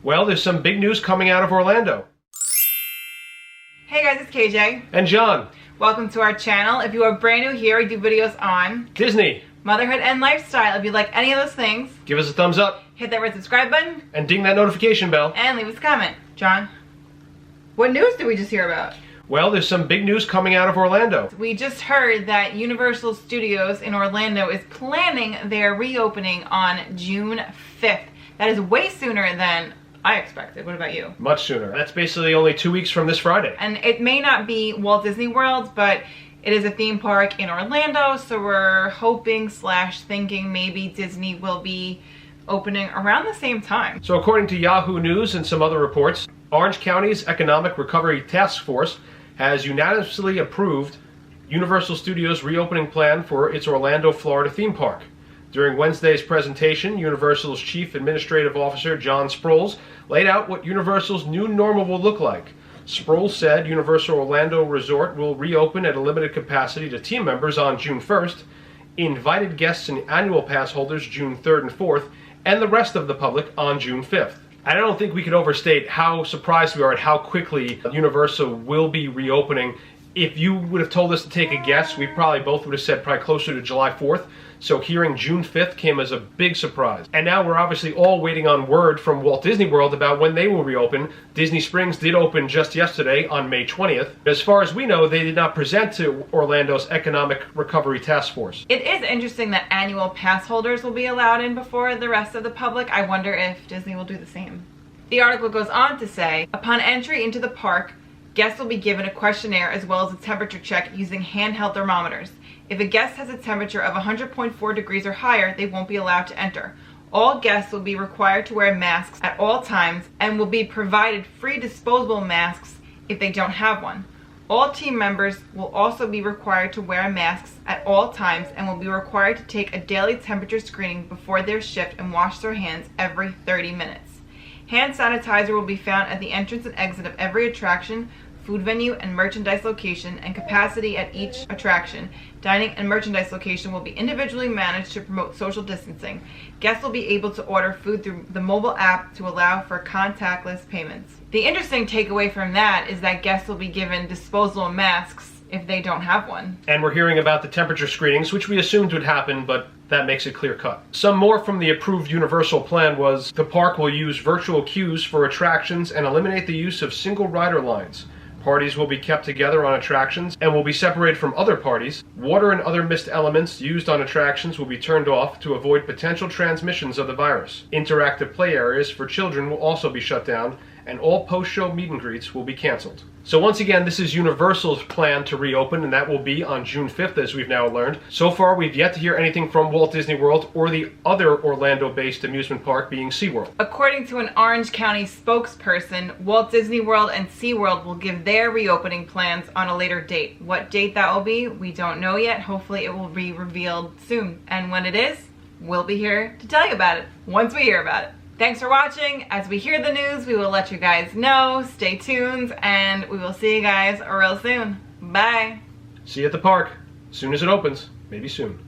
Well, there's some big news coming out of Orlando. Hey guys, it's KJ. And John. Welcome to our channel. If you are brand new here, we do videos on Disney, motherhood, and lifestyle. If you like any of those things, give us a thumbs up. Hit that red subscribe button. And ding that notification bell. And leave us a comment. John, what news did we just hear about? Well, there's some big news coming out of Orlando. We just heard that Universal Studios in Orlando is planning their reopening on June 5th. That is way sooner than I expected. What about you? Much sooner. That's basically only 2 weeks from this Friday. And it may not be Walt Disney World, but it is a theme park in Orlando, so we're hoping / thinking maybe Disney will be opening around the same time. So according to Yahoo News and some other reports, Orange County's Economic Recovery Task Force has unanimously approved Universal Studios' reopening plan for its Orlando, Florida theme park. During Wednesday's presentation, Universal's Chief Administrative Officer, John Sproles, laid out what Universal's new normal will look like. Sproles said Universal Orlando Resort will reopen at a limited capacity to team members on June 1st, invited guests and annual pass holders June 3rd and 4th, and the rest of the public on June 5th. I don't think we could overstate how surprised we are at how quickly Universal will be reopening. If you would have told us to take a guess, we probably both would have said probably closer to July 4th. So hearing June 5th came as a big surprise. And now we're obviously all waiting on word from Walt Disney World about when they will reopen. Disney Springs did open just yesterday on May 20th. As far as we know, they did not present to Orlando's Economic Recovery Task Force. It is interesting that annual pass holders will be allowed in before the rest of the public. I wonder if Disney will do the same. The article goes on to say, upon entry into the park, guests will be given a questionnaire as well as a temperature check using handheld thermometers. If a guest has a temperature of 100.4 degrees or higher, they won't be allowed to enter. All guests will be required to wear masks at all times and will be provided free disposable masks if they don't have one. All team members will also be required to wear masks at all times and will be required to take a daily temperature screening before their shift and wash their hands every 30 minutes. Hand sanitizer will be found at the entrance and exit of every attraction, food venue, and merchandise location, and capacity at each attraction. Dining and merchandise location will be individually managed to promote social distancing. Guests will be able to order food through the mobile app to allow for contactless payments. The interesting takeaway from that is that guests will be given disposable masks if they don't have one. And we're hearing about the temperature screenings, which we assumed would happen, but that makes it clear cut. Some more from the approved Universal plan was the park will use virtual queues for attractions and eliminate the use of single rider lines. Parties will be kept together on attractions and will be separated from other parties. Water and other mist elements used on attractions will be turned off to avoid potential transmissions of the virus. Interactive play areas for children will also be shut down, and all post-show meet and greets will be canceled. So once again, this is Universal's plan to reopen, and that will be on June 5th, as we've now learned. So far, we've yet to hear anything from Walt Disney World or the other Orlando-based amusement park, being SeaWorld. According to an Orange County spokesperson, Walt Disney World and SeaWorld will give their reopening plans on a later date. What date that will be, we don't know yet. Hopefully it will be revealed soon. And when it is, we'll be here to tell you about it once we hear about it. Thanks for watching. As we hear the news, we will let you guys know. Stay tuned, and we will see you guys real soon. Bye. See you at the park, as soon as it opens, maybe soon.